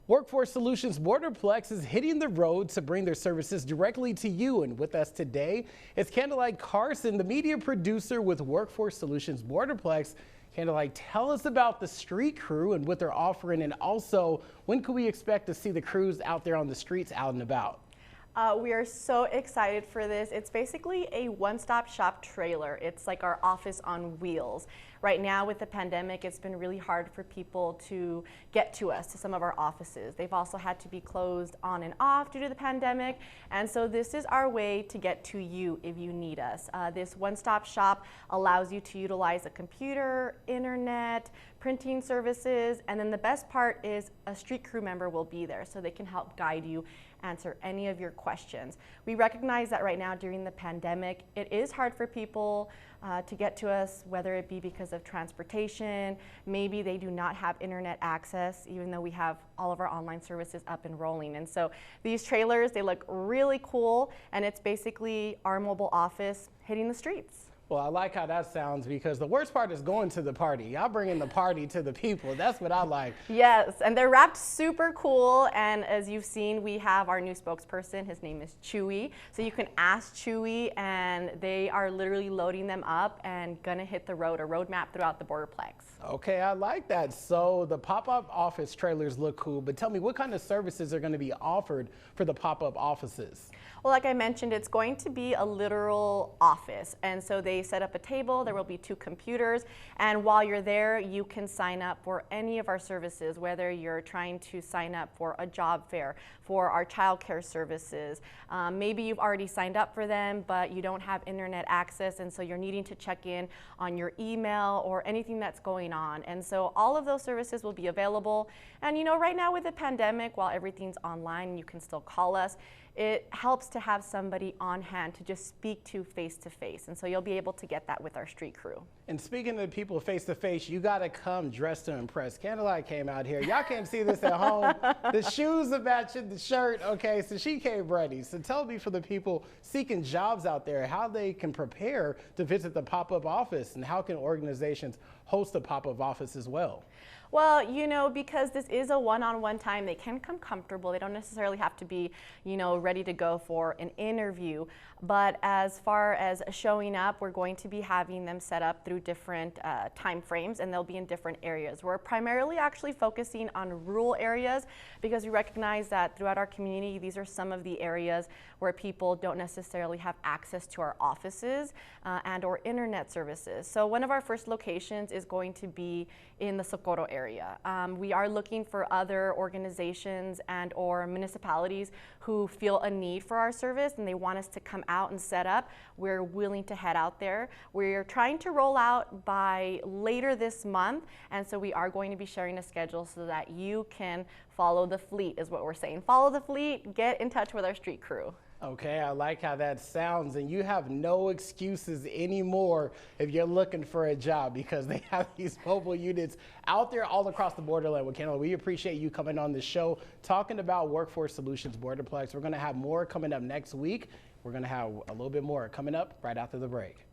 Workforce Solutions Borderplex is hitting the road to bring their services directly to you. And with us today is Candlelight Carson, the media producer with Workforce Solutions Borderplex. Candlelight, tell us about the street crew and what they're offering, and also when can we expect to see the crews out there on the streets out and about? We are so excited for this. It's basically a one-stop shop trailer. It's like our office on wheels. Right now with the pandemic, it's been really hard for people to get to us, to some of our offices. They've also had to be closed on and off due to the pandemic. And so this is our way to get to you if you need us. This one-stop shop allows you to utilize a computer, internet, printing services, and then the best part is a street crew member will be there so they can help guide you, answer any of your questions. We recognize that right now during the pandemic, it is hard for people to get to us, whether it be because of transportation, maybe they do not have internet access, even though we have all of our online services up and rolling. And so these trailers, they look really cool, and it's basically our mobile office hitting the streets. Well, I like how that sounds, because the worst part is going to the party. Y'all bringing the party to the people. That's what I like. Yes, and they're wrapped super cool. And as you've seen, we have our new spokesperson. His name is Chewy. So you can ask Chewy, and they are literally loading them up and gonna hit the road, a roadmap throughout the Borderplex. Okay, I like that. So the pop-up office trailers look cool, but tell me, what kind of services are going to be offered for the pop-up offices? Well, like I mentioned, it's going to be a literal office. And so they set up a table, there will be 2 computers, and while you're there, you can sign up for any of our services, whether you're trying to sign up for a job fair, for our childcare services. Maybe you've already signed up for them, but you don't have internet access, and so you're needing to check in on your email or anything that's going on. And so all of those services will be available. And you know, right now with the pandemic, while everything's online, you can still call us. It helps to have somebody on hand to just speak to face, and so you'll be able to get that with our street crew. And speaking to people face to face, you got to come dressed to impress. Candlelight came out here. Y'all can't see this at home. The shoes are matching the shirt. Okay, so she came ready. So tell me, for the people seeking jobs out there, how they can prepare to visit the pop-up office, and how can organizations host a pop-up office as well? Well, you know, because this is a one-on-one time, they can come comfortable. They don't necessarily have to be, you know, ready to go for an interview. But as far as showing up, we're going to be having them set up through different time frames, and they'll be in different areas. We're primarily actually focusing on rural areas, because we recognize that throughout our community, these are some of the areas where people don't necessarily have access to our offices and or internet services. So one of our first locations is going to be in the Socorro area. We are looking for other organizations and or municipalities who feel a need for our service and they want us to come out and set up. We're willing to head out there. We're trying to roll out by later this month, and so we are going to be sharing a schedule so that you can follow the fleet, is what we're saying. Follow the fleet, get in touch with our street crew. Okay, I like how that sounds, and you have no excuses anymore if you're looking for a job, because they have these mobile units out there all across the borderland. Well, Candlelight, we appreciate you coming on the show talking about Workforce Solutions Borderplex. We're going to have more coming up next week. We're going to have a little bit more coming up right after the break.